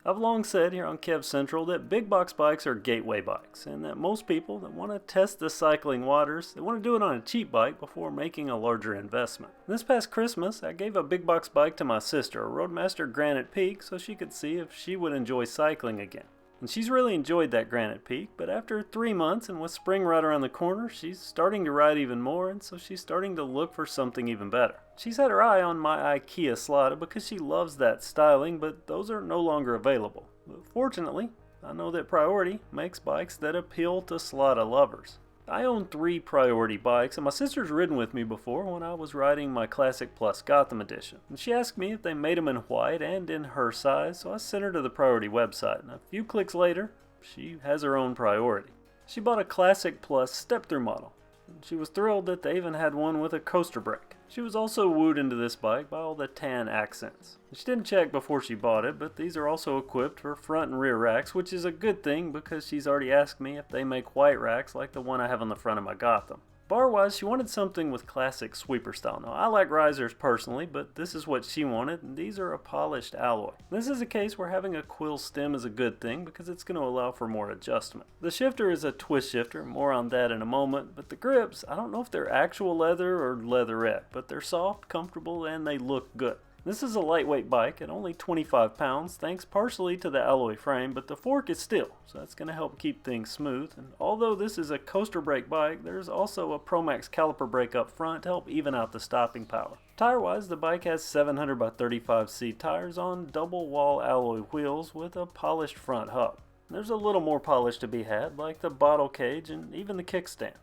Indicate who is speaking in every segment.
Speaker 1: I've long said here on KevCentral that big box bikes are gateway bikes, and that most people that want to test the cycling waters, they want to do it on a cheap bike before making a larger investment. This past Christmas, I gave a big box bike to my sister, a Roadmaster Granite Peak, so she could see if she would enjoy cycling again. And she's really enjoyed that Granite Peak, but after 3 months and with spring right around the corner, she's starting to ride even more, and so she's starting to look for something even better. She's had her eye on my IKEA Sladda because she loves that styling, but those are no longer available. But fortunately, I know that Priority makes bikes that appeal to Sladda lovers. I own 3 Priority bikes, and my sister's ridden with me before when I was riding my Classic Plus Gotham Edition. And she asked me if they made them in white and in her size, so I sent her to the Priority website, and a few clicks later, she has her own Priority. She bought a Classic Plus step-through model, and she was thrilled that they even had one with a coaster brake. She was also wooed into this bike by all the tan accents. She didn't check before she bought it, but these are also equipped for front and rear racks, which is a good thing because she's already asked me if they make white racks like the one I have on the front of my Gotham. Bar-wise, she wanted something with classic sweeper style. Now, I like risers personally, but this is what she wanted, and these are a polished alloy. This is a case where having a quill stem is a good thing because it's going to allow for more adjustment. The shifter is a twist shifter, more on that in a moment, but the grips, I don't know if they're actual leather or leatherette, but they're soft, comfortable, and they look good. This is a lightweight bike at only 25 pounds, thanks partially to the alloy frame, but the fork is steel, so that's going to help keep things smooth. And although this is a coaster brake bike, there's also a Promax caliper brake up front to help even out the stopping power. Tire-wise, the bike has 700 by 35C tires on double wall alloy wheels with a polished front hub. There's a little more polish to be had, like the bottle cage and even the kickstand.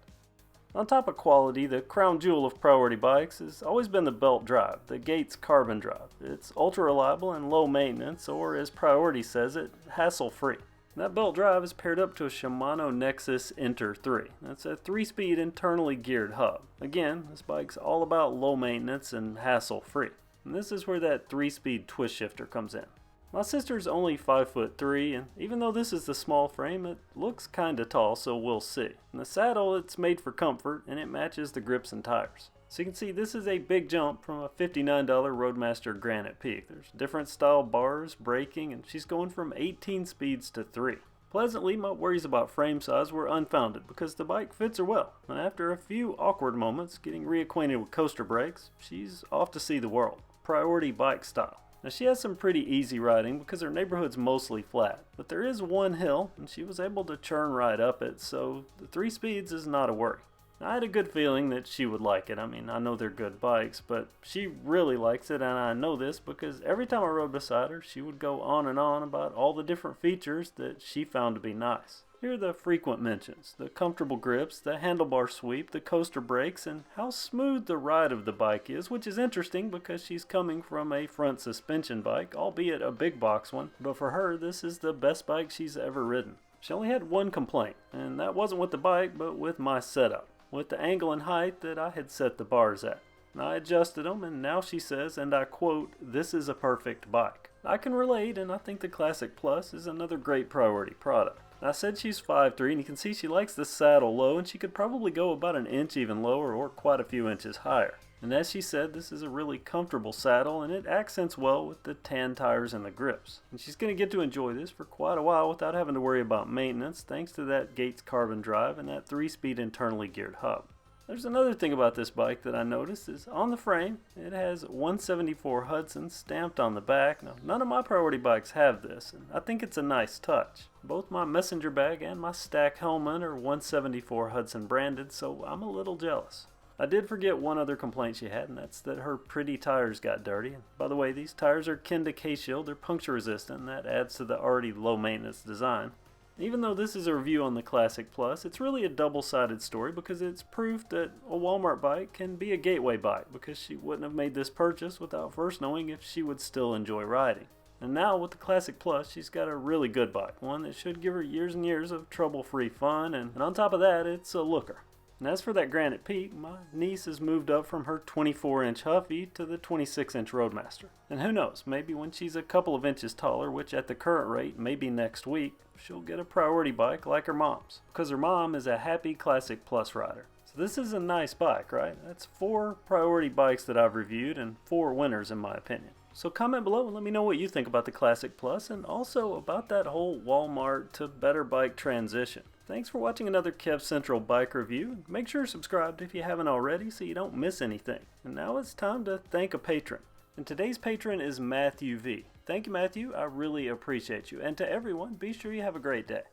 Speaker 1: On top of quality, the crown jewel of Priority bikes has always been the belt drive, the Gates carbon drive. It's ultra reliable and low maintenance, or as Priority says it, hassle-free. That belt drive is paired up to a Shimano Nexus Inter 3. That's a 3-speed internally geared hub. Again, this bike's all about low maintenance and hassle-free. And this is where that 3-speed twist shifter comes in. My sister's only 5'3", and even though this is the small frame, it looks kinda tall, so we'll see. In the saddle, it's made for comfort, and it matches the grips and tires. So you can see this is a big jump from a $59 Roadmaster Granite Peak. There's different style bars, braking, and she's going from 18 speeds to 3. Pleasantly, my worries about frame size were unfounded because the bike fits her well, and after a few awkward moments getting reacquainted with coaster brakes, she's off to see the world. Priority bike style. Now she has some pretty easy riding because her neighborhood's mostly flat, but there is one hill and she was able to churn right up it, so the 3 speeds is not a worry. I had a good feeling that she would like it. I mean, I know they're good bikes, but she really likes it, and I know this because every time I rode beside her, she would go on and on about all the different features that she found to be nice. Here are the frequent mentions: the comfortable grips, the handlebar sweep, the coaster brakes, and how smooth the ride of the bike is, which is interesting because she's coming from a front suspension bike, albeit a big box one, but for her, this is the best bike she's ever ridden. She only had one complaint, and that wasn't with the bike, but with my setup, with the angle and height that I had set the bars at. I adjusted them, and now she says, and I quote, "This is a perfect bike." I can relate, and I think the Classic Plus is another great Priority product. I said she's 5'3", and you can see she likes the saddle low, and she could probably go about an inch even lower or quite a few inches higher. And as she said, this is a really comfortable saddle, and it accents well with the tan tires and the grips. And she's going to get to enjoy this for quite a while without having to worry about maintenance, thanks to that Gates carbon drive and that 3-speed internally geared hub. There's another thing about this bike that I noticed is on the frame, it has 174 Hudson stamped on the back. Now, none of my Priority bikes have this, and I think it's a nice touch. Both my messenger bag and my stack helmet are 174 Hudson branded, so I'm a little jealous. I did forget one other complaint she had, and that's that her pretty tires got dirty. And by the way, these tires are kin to K-Shield, they're puncture resistant, and that adds to the already low maintenance design. Even though this is a review on the Classic Plus, it's really a double-sided story because it's proof that a Walmart bike can be a gateway bike, because she wouldn't have made this purchase without first knowing if she would still enjoy riding. And now with the Classic Plus, she's got a really good bike, one that should give her years and years of trouble-free fun, and on top of that, it's a looker. And as for that Granite Peak, my niece has moved up from her 24-inch Huffy to the 26-inch Roadmaster. And who knows, maybe when she's a couple of inches taller, which at the current rate may be next week, she'll get a Priority bike like her mom's, because her mom is a happy Classic Plus rider. So this is a nice bike, right? That's 4 Priority bikes that I've reviewed and 4 winners in my opinion. So comment below and let me know what you think about the Classic Plus and also about that whole Walmart to better bike transition. Thanks for watching another KevCentral bike review. Make sure you're subscribed if you haven't already so you don't miss anything. And now it's time to thank a patron. And today's patron is Matthew V. Thank you, Matthew. I really appreciate you. And to everyone, be sure you have a great day.